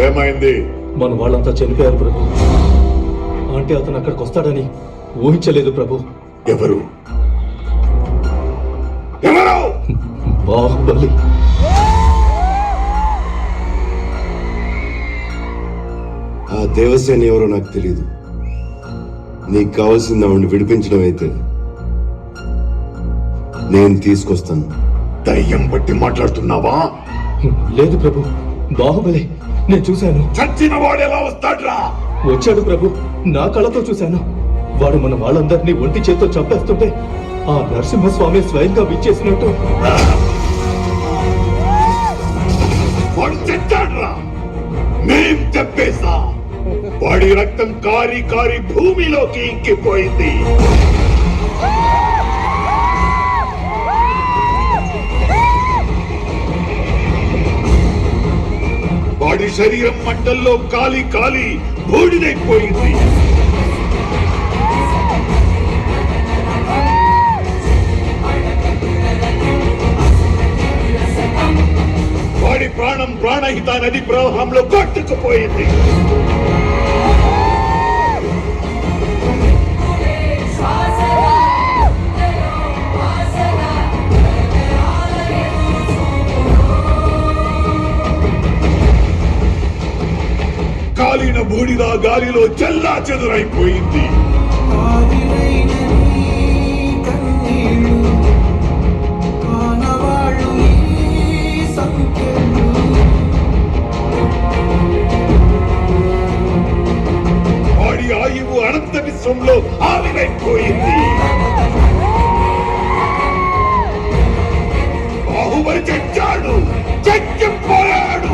ఏమైంది? మన వాళ్ళంతా చనిపోయారు ప్రభు. అంటే అతను అక్కడికి వస్తాడని ఊహించలేదు ప్రభు. ఎవరు? ఎవరు? బాహుబలి. ఆ దేవసేన ఎవరో నాకు తెలియదు. నీకు కావాల్సింది ఆవిడని విడిపించడం అయితే నేను తీసుకొస్తాను. దయ్యం బట్టి మాట్లాడుతున్నావా? లేదు ప్రభు, బాహుబలి. నేను చూశాను. చచ్చిన వాడు ఎలా వస్తాడ్రా? వచ్చాడు ప్రభు, నా కళ్ళతో చూశాను. వాడు మన వాళ్ళందరినీ ఒంటి చేత్తో చంపేస్తుంటే ఆ నరసింహస్వామి స్వయంగా విచ్చేసినట్టు. వాడు చచ్చాడ్రా, మేం చెప్పేసా. వాడి రక్తం కారి కారి భూమిలోకి ఇంకిపోయింది. వాడి శరీరం మంటల్లో కాలి కాలి బూడిదైపోయింది. వాడి ప్రాణం ప్రాణహిత నది ప్రవాహంలో కొట్టుకుపోయింది. కాలిన బూడిద గాలిలో చెల్లా చెదురైపోయింది. వాడి ఆయువు అనంత విశ్వంలో ఆవిరైపోయింది. బాహుబలి చచ్చాడు, చచ్చిపోయాడు.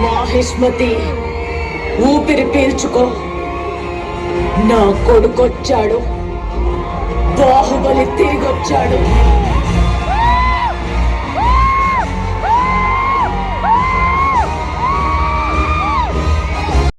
మాహిష్మతి, ఊపిరి పీల్చుకో. నా కొడుకొచ్చాడు, బాహుబలి తిరిగొచ్చాడు.